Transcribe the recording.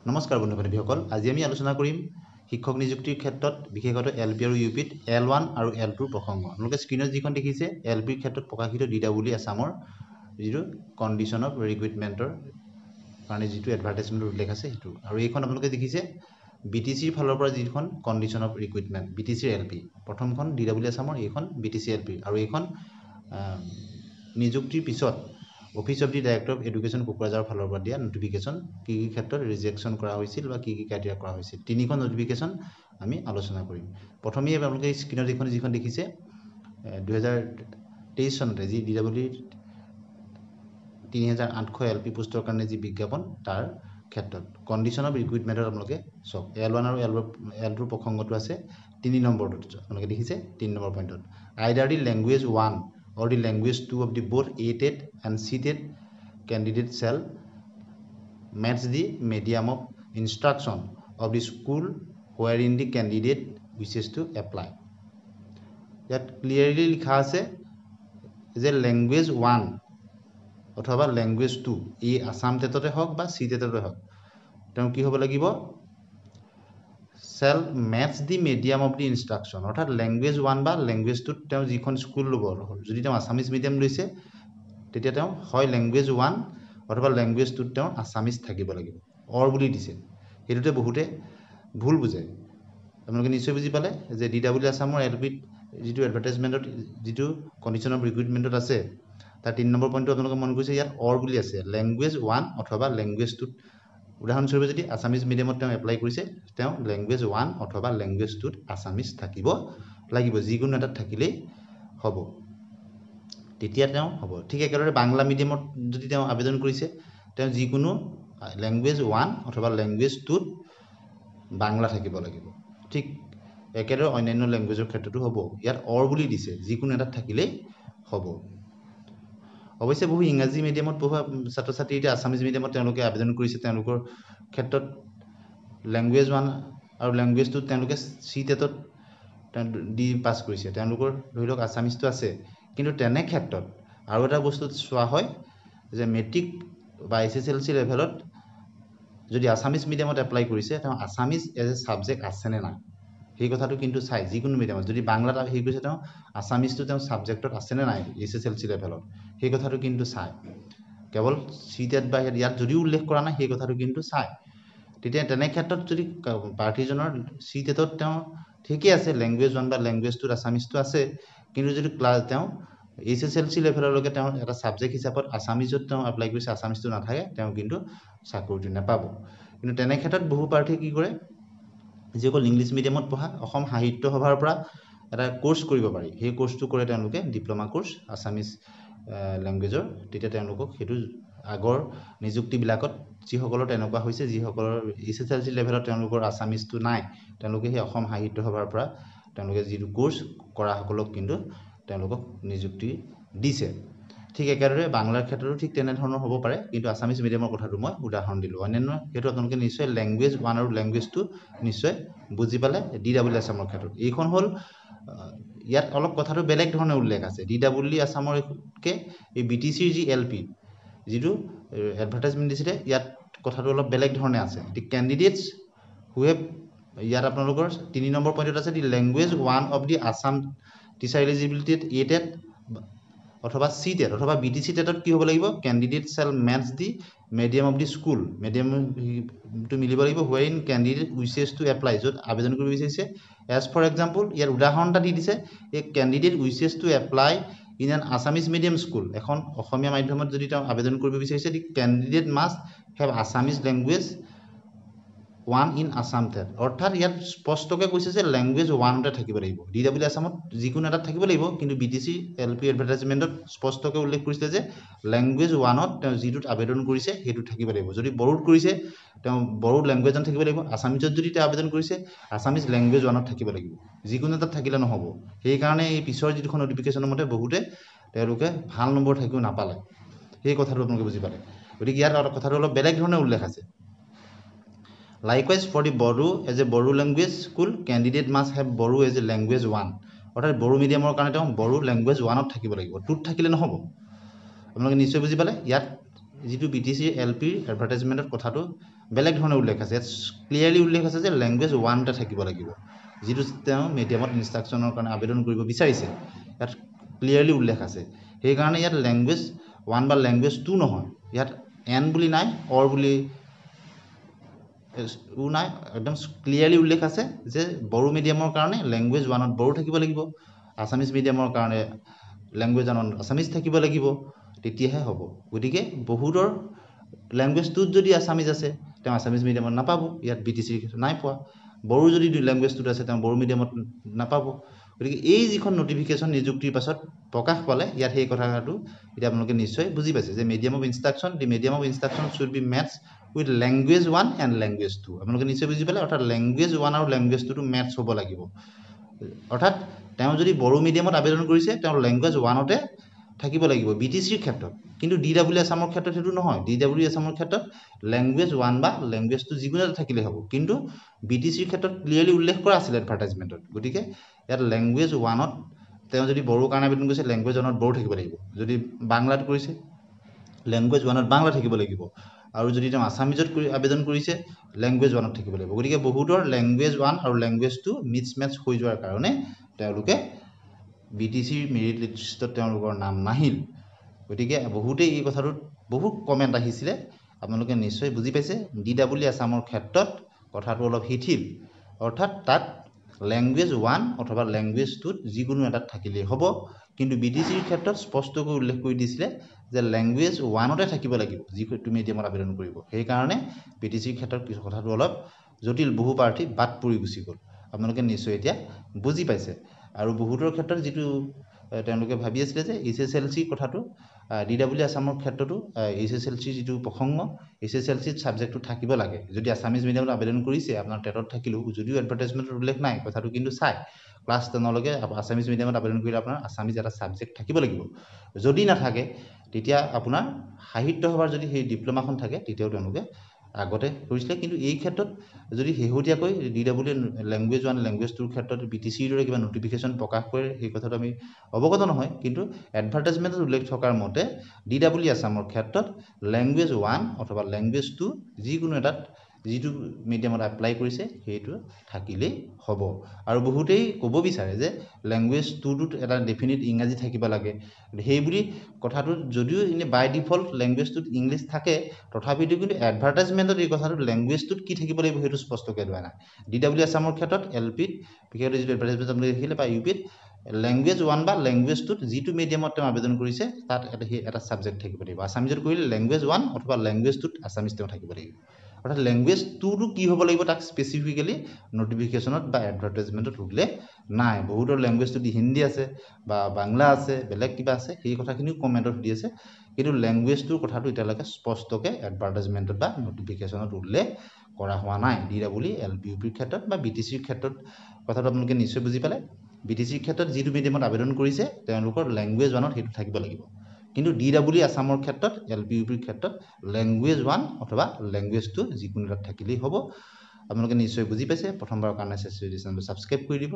নমস্কাৰ বন্ধু বান্ধৱীসকল আজি আমি আলোচনা কৰিম শিক্ষক নিযুক্তিৰ ক্ষেত্ৰত বিশেষকৈ এলপি আৰু ইউপিত L1 আৰু L2 প্ৰসংগ আপোনালোকে স্ক্ৰীনত যিখন দেখিছে এলপিৰ ক্ষেত্ৰত প্ৰকাশিত DW আসামৰ যিটো কন্ডিশন অফ ৰিক্ৰুটমেন্টৰ কাৰণে যিটো এডভাৰটাইজমেন্টৰ উল্লেখ আছে সেইটো আৰু এইখন আপোনালোকে দেখিছে বিটিসিৰ ফালৰ পৰা যিখন কন্ডিশন অফ ৰিক্ৰুটমেন্ট বিটিসিৰ এলপি প্ৰথমখন DW আসামৰ এইখন বিটিসি এলপি আৰু এইখন নিযুক্তিৰ পিছত office of the director of education কোকৰাঝাৰৰ ফালৰ পৰা দিয়া নটিফিকেশন কি ক্ষেত্ৰত ৰিজেকশন কৰা হৈছিল বা কি ক্ৰাইটেৰিয়া কৰা হৈছিল তিনিখন নটিফিকেশন আমি আলোচনা কৰিম প্ৰথমে আপোনালোকে স্ক্ৰীনত যিখন দেখিছে 2023 চনতে যি DW 3800 এলপি পোষ্টৰ কাৰণে যি বিজ্ঞাপন তাৰ ক্ষেত্ৰত কন্ডিশন অফ ৰিক্ৰুটমেন্টৰ আপোনালোকে সব L1 আৰু L2 প্ৰসংগটো আছে 3 নম্বৰটো আপোনালোকে দেখিছে 3 নম্বৰ পইণ্টত আইদাৰ দি language 1 or the language 2 of the both ATET and CTET candidate shall match the medium of instruction of the school wherein the candidate wishes to apply. That clearly likha ase je language 1 অথবা language 2 এই আসাম টেটতে হক বা CTETতে হক তেও কি হ'ব লাগিব shall match the medium of the instruction অর্থাৎ language 1 বা language 2 তেও যিখন স্কুল লব যদি তেও আসামিজ মিডিয়াম লৈছে তেতিয়া তেও হয় language 1 অথবা language 2 তেও আসামিজ থাকিব লাগিব অৰ বুলি দিছে এটোতে বহুতে ভুল বুজায় আপোনালোকে নিশ্চয় বুজি পালে যে DW আসামৰ এলপি যিটো এডভাৰটাইজমেন্টত যিটো কন্ডিশন অফ ৰিক্ৰুটমেন্টত আছে তাৰ 3 নম্বৰ পইণ্টটো আপোনালোকে মন কৰিছে ইয়াত অৰ বুলি আছে language 1 অথবা language 2 উদাহৰণস্বৰূপে যদি আসামিজ মিডিয়ামত তেও এপ্লাই কৰিছে তেও ল্যাঙ্গুৱেজ 1 অথবা ল্যাঙ্গুৱেজ 2 ত আসামিজ থাকিব লাগিব যিকোনো এটা থাকিলেই হ'ব তেতিয়া তেও হ'ব ঠিক একেদৰে বাংলা মিডিয়ামত যদি তেও আবেদন কৰিছে তেও যিকোনো ল্যাঙ্গুৱেজ 1 অথবা ল্যাঙ্গুৱেজ 2 ত বাংলা থাকিব লাগিব ঠিক একেদৰে অন্যান্য ল্যাঙ্গুৱেজৰ ক্ষেত্ৰতো হ'ব ইয়াত অৰ বুলি দিছে যিকোনো এটা থাকিলেই হ'ব অৱশ্যে বহু ইংৰাজী মিডিয়ামত পঢ়া ছাত্ৰ ছাত্ৰী এতিয়া আসামিজ মিডিয়ামত তেওঁলোকে আবেদন কৰিছে তেওঁলোকৰ ক্ষেত্ৰত ল্যাঙ্গুৱেজ 1 আৰু ল্যাঙ্গুৱেজ 2 তেওঁলোকে CTETত দি পাস কৰিছে তেওঁলোকৰ ধৰি লওক আসামিজটো আছে কিন্তু তেনে ক্ষেত্ৰত আৰু এটা বস্তু চোৱা হয় যে মেট্ৰিক বা SSLC লেভেলত যদি আসামিজ মিডিয়ামত এপ্লাই কৰিছে তেও আসামিজ এজ এ সাবজেক্ট আছে নে নাই এই কথাটো কিন্তু চাই যিকোনো মিডিয়ামত যদি বাংলাত হেই কৈছে তেও আসামিজটো তেও সাবজেক্টত আছে নে নাই SSLC লেভেলত এই কথাটো কিন্তু চাই কেৱল CTET বা ইয়াত যদি উল্লেখ কৰা নাই এই কথাটো কিন্তু চাই তেতিয়া তেনে ক্ষেত্ৰত যদি পাৰ্টিজনৰ CTETত তেও ঠিকই আছে ল্যাঙ্গুৱেজ 1 বা ল্যাঙ্গুৱেজ 2 আসামিজটো আছে কিন্তু যদি ক্লাস তেও SSLC লেভেললৈকে তেও এটা সাবজেক্ট হিচাপত আসামিজত তেও এপ্লাই কৰিছে আসামিজটো নাথাকে তেও কিন্তু চাকৰিটো নাপাব কিন্তু তেনে ক্ষেত্ৰত বহু প্ৰাৰ্থী কি কৰে যিসকল ইংলিশ মিডিয়ামত পঢ়া অসম সাহিত্য সভাৰ পৰা এটা কোৰ্স কৰিব পাৰি সেই কোৰ্সটো কৰে তেওঁলোকে ডিপ্লোমা কোৰ্স আসামিজ ল্যাঙ্গুৱেজৰ তেতিয়া তেওঁলোকক হেতু আগৰ নিযুক্তি বিলাকত যিসকলৰ তেনেকুৱা হৈছে যিসকলৰ SSLC লেভেলত তেওঁলোকৰ আসামিজটো নাই তেওঁলোকে সেই অসম সাহিত্য সভাৰ পৰা তেওঁলোকে যিটো কোৰ্স কৰা সকলক কিন্তু তেওঁলোকক নিযুক্তি দিছে ঠিক একেদৰে বাংলাৰ ক্ষেত্ৰতো ঠিক তেনে ধৰণৰ হ'ব পাৰে কিন্তু আসামিজ মিডিয়ামৰ কথাটো মই উদাহৰণ দিলো অন্যান্য হেতু আপোনালোকে নিশ্চয় ল্যাঙ্গুৱেজ 1 আৰু ল্যাঙ্গুৱেজ 2 নিশ্চয় বুজি পালে DW আসামৰ ক্ষেত্ৰত এইখন হল ইয়াত অলপ কথাটো বেলেগ ধৰণে উল্লেখ আছে DW আসামৰ কে এই BTCৰ যি LP যিটো এডভাৰটাইজমেন্ট দিছিলে ইয়াত কথাটো অলপ বেলেগ ধৰণে আছে দি ক্যান্ডিডেটস হু হেভ ইয়াত আপোনালোকৰ 3 নম্বৰ পইণ্টত আছে the language 1 of the Assam teacher eligibility ATET অথবা CTET অথবা BTC টেটত কি হ'ব লাগিব candidate shall match the medium of the school medium to মিলিব লাগিব wherein candidate wishes to apply যত আবেদন কৰিব বিচাৰিছে as for example ইয়াৰ উদাহৰণটা দি দিছে a candidate wishes to apply in an Assamese medium school এখন অসমীয়া মাধ্যমত যদি তেওঁ আবেদন কৰিব বিচাৰিছে the candidate must have Assamese language 1 in Assam tet অৰ্থাৎ ইয়াত স্পষ্টকৈ কৈছে যে ল্যাঙ্গুৱেজ 1 তে থাকিব লাগিব DW আসামত যিকোনো এটা থাকিব লাগিব কিন্তু BTC LP এডভাৰটাইজমেন্টত স্পষ্টকৈ উল্লেখ কৰিছে যে ল্যাঙ্গুৱেজ 1 ত তেওঁ যিটোত আবেদন কৰিছে হেতু থাকিব লাগিব যদি বড়োত কৰিছে তেওঁ বড়ো ল্যাঙ্গুৱেজত থাকিব লাগিব আসামিজত যদি তেওঁ আবেদন কৰিছে আসামিজ ল্যাঙ্গুৱেজ 1 ত থাকিব লাগিব যিকোনো এটা থাকিলে নহব সেই কাৰণে এই পিছৰ যিখন নটিফিকেশনৰ মতে বহুতে তেওঁলোকে ভাল নম্বৰ থাকিও নাপালে এই কথাটো আপোনালোকে বুজি পালে গতিকে ইয়াৰ কথাটো অলপ বেলেগ ধৰণে উল্লেখ আছে Likewise, for the Bodo as a Bodo language school, candidate must have Bodo as a language 1. অর্থাৎ বড়ো মিডিয়ামৰ কাৰণে তেওঁ বড়ো ল্যাঙ্গুৱেজ 1 ত থাকিব লাগিব 2 ত থাকিলে নহব আপোনালোকে নিশ্চয় বুজি পালে ইয়াত যিটো বিটিচি এলপিৰ এডভাৰটাইজমেণ্টত কথাটো বেলেগ ধৰণে উল্লেখ আছে ইয়াত ক্লিয়াৰলি উল্লেখ আছে যে লেংগুৱেজ 1 এটা থাকিব লাগিব যিটো তেওঁ মিডিয়ামত ইনষ্ট্ৰাকশ্যনৰ কাৰণে আবেদন কৰিব বিচাৰিছে ইয়াত ক্লিয়াৰলি উল্লেখ আছে সেইকাৰণে ইয়াত লেংগুৱেজ 1 বা লেংগুৱেজ 2 নহয় ইয়াত এন বুলি নাই অৰ বুলি নাই একদম ক্লিয়াৰলি উল্লেখ আছে যে বড়ো মিডিয়ামৰ কাৰণে লেংগুৱেজ 1ত বড়ো থাকিব লাগিব আছামিজ মিডিয়ামৰ কাৰণে লেংগুৱেজ 1ত আছামিজ থাকিব লাগিব তেতিয়াহে হ'ব গতিকে বহুতৰ লেংগুৱেজ 2ত যদি আছামিজ আছে তেওঁ আছামিজ মিডিয়ামত নাপাব ইয়াত বিটিচিৰ ক্ষেত্ৰত নাই পোৱা বড়ো যদি লেংগুৱেজ 2ত আছে তেওঁ বড়ো মিডিয়ামত নাপাব গতিকে এই যিখন নটিফিকেশ্যন নিযুক্তিৰ পাছত প্ৰকাশ পালে ইয়াত সেই কথাটো এতিয়া আপোনালোকে নিশ্চয় বুজি পাইছে যে medium of instruction the medium of instruction should be মেটছ উইথ লেংগুৱেজ 1 এণ্ড লেংগুৱেজ 2 আপোনালোকে নিশ্চয় বুজি পালে অৰ্থাৎ লেংগুৱেজ 1 আৰু লেংগুৱেজ 2টো মেটছ হ'ব লাগিব অৰ্থাৎ তেওঁ যদি বড়ো মিডিয়ামত আবেদন কৰিছে তেওঁ লেংগুৱেজ 1তে থাকিব লাগিব বিটিচিৰ ক্ষেত্ৰত কিন্তু ডিডব্লিউ আছামৰ ক্ষেত্ৰত সেইটো নহয় ডিডব্লিউ আছামৰ ক্ষেত্ৰত লেংগুৱেজ 1 বা লেংগুৱেজ 2 যিকোনো এটা থাকিলে হ'ব কিন্তু বিটিচিৰ ক্ষেত্ৰত ক্লিয়াৰলি উল্লেখ কৰা আছিল এডভাৰটাইজমেণ্টত গতিকে ইয়াত লেংগুৱেজ 1ত তেওঁ যদি বড়োৰ কাৰণে আবেদন কৰিছে লেংগুৱেজ 1ত বড়ো থাকিব লাগিব যদি বাংলাত কৰিছে লেংগুৱেজ 1ত বাংলা থাকিব লাগিব আৰু যদি তেওঁ আছামিজত আবেদন কৰিছে লেংগুৱেজ 1ত থাকিব লাগিব গতিকে বহুতৰ লেংগুৱেজ 1 আৰু লেংগুৱেজ 2 মিছমেটছ হৈ যোৱাৰ কাৰণে তেওঁলোকে বিটিচিৰ মেৰিট লিষ্টত তেওঁলোকৰ নাম নাহিল গতিকে বহুতেই এই কথাটোত বহুত কমেণ্ট আহিছিলে আপোনালোকে নিশ্চয় বুজি পাইছে ডিডব্লিউ আছামৰ ক্ষেত্ৰত কথাটো অলপ শিথিল অৰ্থাৎ তাত লেংগুৱেজ 1 অথবা লেংগুৱেজ 2ত যিকোনো এটাত থাকিলেই হ'ব কিন্তু বিটিচিৰ ক্ষেত্ৰত স্পষ্টকৈ উল্লেখ কৰি দিছিলে যে লেংগুৱেজ 1তে থাকিব লাগিব যিটো মিডিয়ামত আবেদন কৰিব সেইকাৰণে বিটিচিৰ ক্ষেত্ৰত কিছু কথাটো অলপ জটিল বহু প্ৰাৰ্থী বাদ পৰি গুচি গ'ল আপোনালোকে নিশ্চয় এতিয়া বুজি পাইছে আৰু বহুতৰ ক্ষেত্ৰত যিটো তেওঁলোকে ভাবি আছিলে যে HSLC কথাটো ডিডব্লিউ আছামৰ ক্ষেত্ৰতো HSLC যিটো প্ৰসংগ HSLCত ছাবজেক্টটো থাকিব লাগে যদি আছামিজ মিডিয়ামত আবেদন কৰিছে আপোনাৰ টেটত থাকিলেও যদিও এডভাৰটাইজমেণ্টত উল্লেখ নাই কথাটো কিন্তু চাই ক্লাছ 10লৈকে আছামিজ মিডিয়ামত আবেদন কৰিলে আপোনাৰ আছামিজ এটা ছাবজেক্ট থাকিব লাগিব যদি নাথাকে তেতিয়া আপোনাৰ সাহিত্য সভাৰ যদি সেই ডিপ্ল'মাখন থাকে তেতিয়াও তেওঁলোকে আগতে কৰিছিলে কিন্তু এই ক্ষেত্ৰত যদি শেহতীয়াকৈ ডিডব্লিউ লেংগুৱেজ 1 লেংগুৱেজ 2ৰ ক্ষেত্ৰত বিটিচিৰ দৰে কিবা নটিফিকেশ্যন প্ৰকাশ কৰে সেই কথাটো আমি অৱগত নহয় কিন্তু এডভাৰটাইজমেণ্টত উল্লেখ থকাৰ মতে ডিডব্লিউ আছামৰ ক্ষেত্ৰত লেংগুৱেজ 1 অথবা লেংগুৱেজ 2 যিকোনো এটাত যিটো মিডিয়ামত এপ্লাই কৰিছে সেইটো থাকিলেই হ'ব আৰু বহুতেই ক'ব বিচাৰে যে লেংগুৱেজ 2টোত এটা ডেফিনিট ইংৰাজী থাকিব লাগে সেইবুলি কথাটো যদিও এনে বাই ডিফল্ট লেংগুৱেজ 2ত ইংলিছ থাকে তথাপিতো কিন্তু এডভাৰটাইজমেণ্টত এই কথাটো লেংগুৱেজ 2ত কি থাকিব লাগিব সেইটো স্পষ্টকৈ দিয়া নাই ডিডব্লিউ আছামৰ ক্ষেত্ৰত এলপিত বিশেষকৈ যিটো এডভাৰটাইজমেণ্ট আপুনি দেখিলে বা ইউপিত লেংগুৱেজ 1 বা লেংগুৱেজ 2ত যিটো মিডিয়ামত তেওঁ আবেদন কৰিছে তাত এটা ছাবজেক্ট থাকিব লাগিব আছামিজত কৰিলে লেংগুৱেজ 1 অথবা লেংগুৱেজ 2ত আছামিজ তেওঁ থাকিব লাগিব অৰ্থাৎ লেংগুৱেজ 2টো কি হ'ব লাগিব তাক স্পেচিফিকেলি নটিফিকেশ্যনত বা এডভাৰটাইজমেণ্টত উল্লেখ নাই বহুতৰ লেংগুৱেজ 2ত হিন্দী আছে বা বাংলা আছে বেলেগ কিবা আছে সেই কথাখিনিও কমেণ্টত দি আছে কিন্তু লেংগুৱেজ 2ৰ কথাটো এতিয়ালৈকে স্পষ্টকৈ এডভাৰটাইজমেণ্টত বা নটিফিকেশ্যনত উল্লেখ কৰা হোৱা নাই ডিডব্লিউ এলপিইউপিৰ ক্ষেত্ৰত বা বিটিচিৰ ক্ষেত্ৰত কথাটো আপোনালোকে নিশ্চয় বুজি পালে বিটিচিৰ ক্ষেত্ৰত যিটো মিডিয়ামত আবেদন কৰিছে তেওঁলোকৰ লেংগুৱেজ 1ত সেইটো থাকিব লাগিব কিন্তু ডিডব্লিউ আছামৰ ক্ষেত্ৰত এলপিইউপিৰ ক্ষেত্ৰত লেংগুৱেজ 1 অথবা লেংগুৱেজ 2 যিকোনো এটাত থাকিলেই হ'ব আপোনালোকে নিশ্চয় বুজি পাইছে প্ৰথমবাৰৰ কাৰণে চেনেলটো ছাবস্ক্ৰাইব কৰি দিব